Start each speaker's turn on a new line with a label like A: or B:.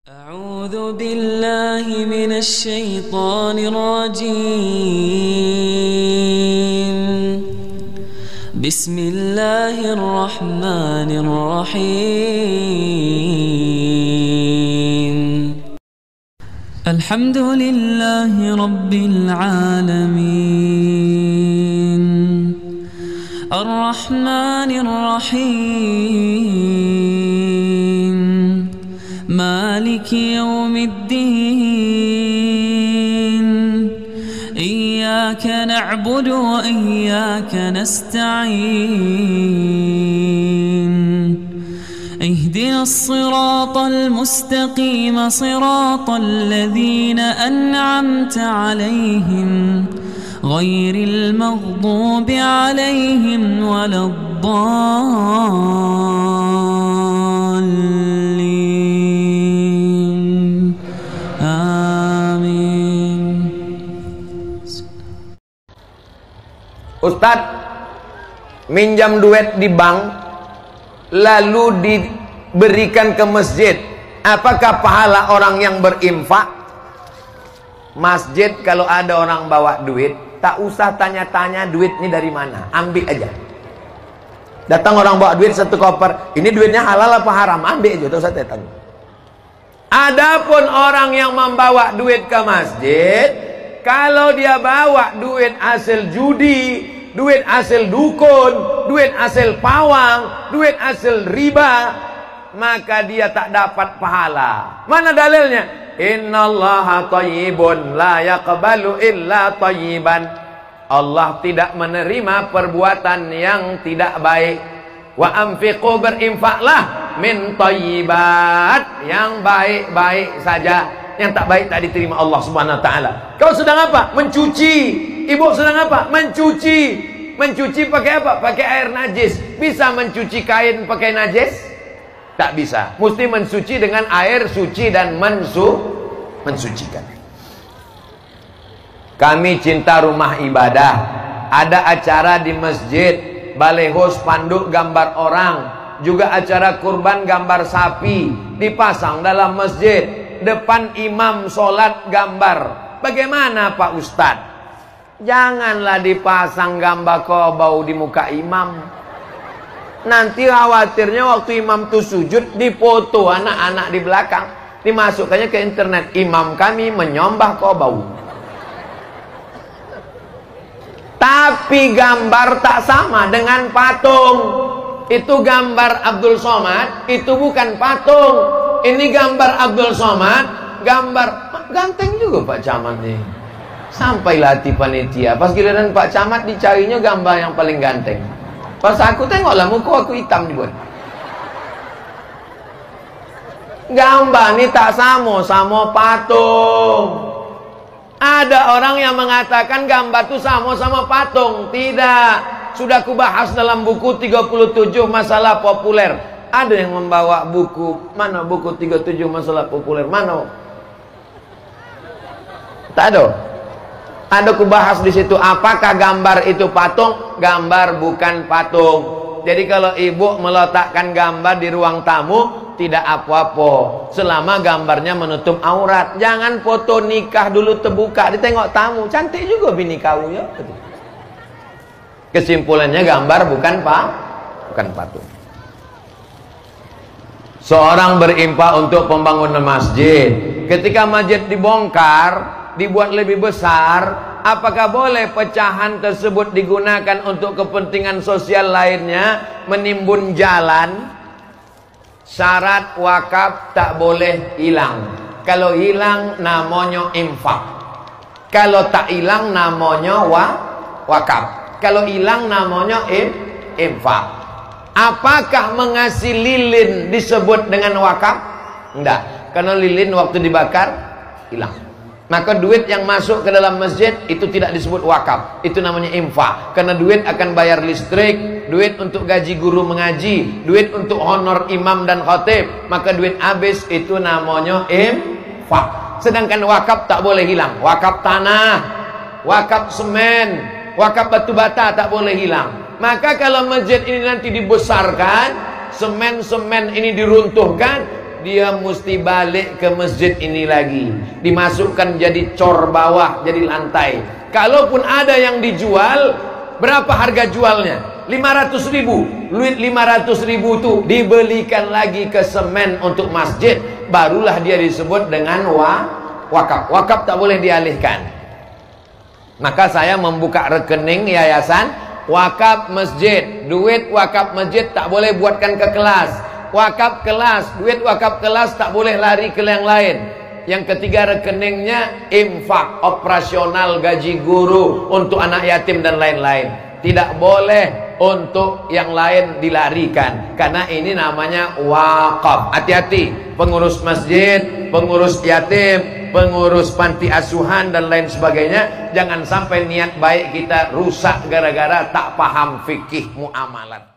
A: أعوذ بالله من الشيطان الرجيم. بسم الله الرحمن الرحيم. الحمد لله رب العالمين الرحمن الرحيم مالك يوم الدين إياك نعبد وإياك نستعين اهدنا الصراط المستقيم صراط الذين أنعمت عليهم غير المغضوب عليهم ولا الضالين آمين.
B: Ustadz minjam duit di bank lalu diberikan ke masjid, apakah pahala orang yang berinfak? Masjid kalau ada orang bawa duit, tak usah tanya-tanya duit ini dari mana, ambil aja. Datang orang bawa duit satu koper, ini duitnya halal apa haram, ambil aja, tak usah tanya. Adapun orang yang membawa duit ke masjid, kalau dia bawa duit hasil judi, duit hasil dukun, duit hasil pawang, duit hasil riba, maka dia tak dapat pahala. Mana dalilnya? Innallaha thayyibun la yaqbalu illa thayyiban. Allah tidak menerima perbuatan yang tidak baik. Wa anfiqu, berinfaklah, min thayyibat, yang baik-baik saja. Yang tak baik tak diterima Allah Subhanahu wa taala. Kau sedang apa? Mencuci. Ibu sedang apa? Mencuci. Mencuci pakai apa? Pakai air najis. Bisa mencuci kain pakai najis? Tak bisa. Mesti mensuci dengan air suci dan mensucikan. Kami cinta rumah ibadah. Ada acara di masjid, baleho spanduk gambar orang, juga acara kurban gambar sapi dipasang dalam masjid. Depan imam sholat gambar. Bagaimana Pak Ustadz? Janganlah dipasang gambar kobau di muka imam. Nanti khawatirnya waktu imam itu sujud, dipoto anak-anak di belakang, dimasukkannya ke internet, imam kami menyembah kobau. Tapi gambar tak sama dengan patung. Itu gambar Abdul Somad, itu bukan patung. Ini gambar Abdul Somad, gambar ganteng juga Pak Camat nih. Sampailah hati panitia, pas giliran Pak Camat dicarinya gambar yang paling ganteng. Pas aku tengoklah muka aku hitam dibuat. Gambar ini tak sama patung. Ada orang yang mengatakan gambar itu sama patung. Tidak. Sudah kubahas dalam buku 37 masalah populer. Ada yang membawa buku, mana buku 37 masalah populer, mana? Tak ada. Ada kubahas di situ, apakah gambar itu patung? Gambar bukan patung. Jadi kalau ibu meletakkan gambar di ruang tamu, tidak apa-apa selama gambarnya menutup aurat. Jangan foto nikah dulu terbuka, ditengok tamu, cantik juga bini kau ya. Kesimpulannya gambar bukan patung. Seorang berinfak untuk pembangunan masjid. Ketika masjid dibongkar, dibuat lebih besar, apakah boleh pecahan tersebut digunakan untuk kepentingan sosial lainnya, menimbun jalan? Syarat wakaf tak boleh hilang. Kalau hilang namanya infak. Kalau tak hilang namanya wakaf. Kalau hilang namanya infak. Apakah mengasih lilin disebut dengan wakaf? Enggak. Karena lilin waktu dibakar hilang. Maka duit yang masuk ke dalam masjid itu tidak disebut wakaf. Itu namanya infak. Karena duit akan bayar listrik, duit untuk gaji guru mengaji, duit untuk honor imam dan khatib. Maka duit habis itu namanya infak. Sedangkan wakaf tak boleh hilang. Wakaf tanah, wakaf semen, wakaf batu bata tak boleh hilang. Maka kalau masjid ini nanti dibesarkan, semen-semen ini diruntuhkan, dia mesti balik ke masjid ini lagi, dimasukkan jadi cor bawah, jadi lantai. Kalaupun ada yang dijual, berapa harga jualnya? 500.000. Duit 500.000 itu dibelikan lagi ke semen untuk masjid, barulah dia disebut dengan wakaf. Wakaf tak boleh dialihkan. Maka saya membuka rekening yayasan wakaf masjid. Duit wakaf masjid tak boleh buatkan ke kelas. Wakaf kelas, duit wakaf kelas tak boleh lari ke yang lain. Yang ketiga, rekeningnya infak, operasional, gaji guru, untuk anak yatim dan lain-lain. Tidak boleh untuk yang lain dilarikan, karena ini namanya wakaf. Hati-hati, pengurus masjid, pengurus yatim, pengurus panti asuhan dan lain sebagainya, jangan sampai niat baik kita rusak gara-gara tak paham fikih muamalat.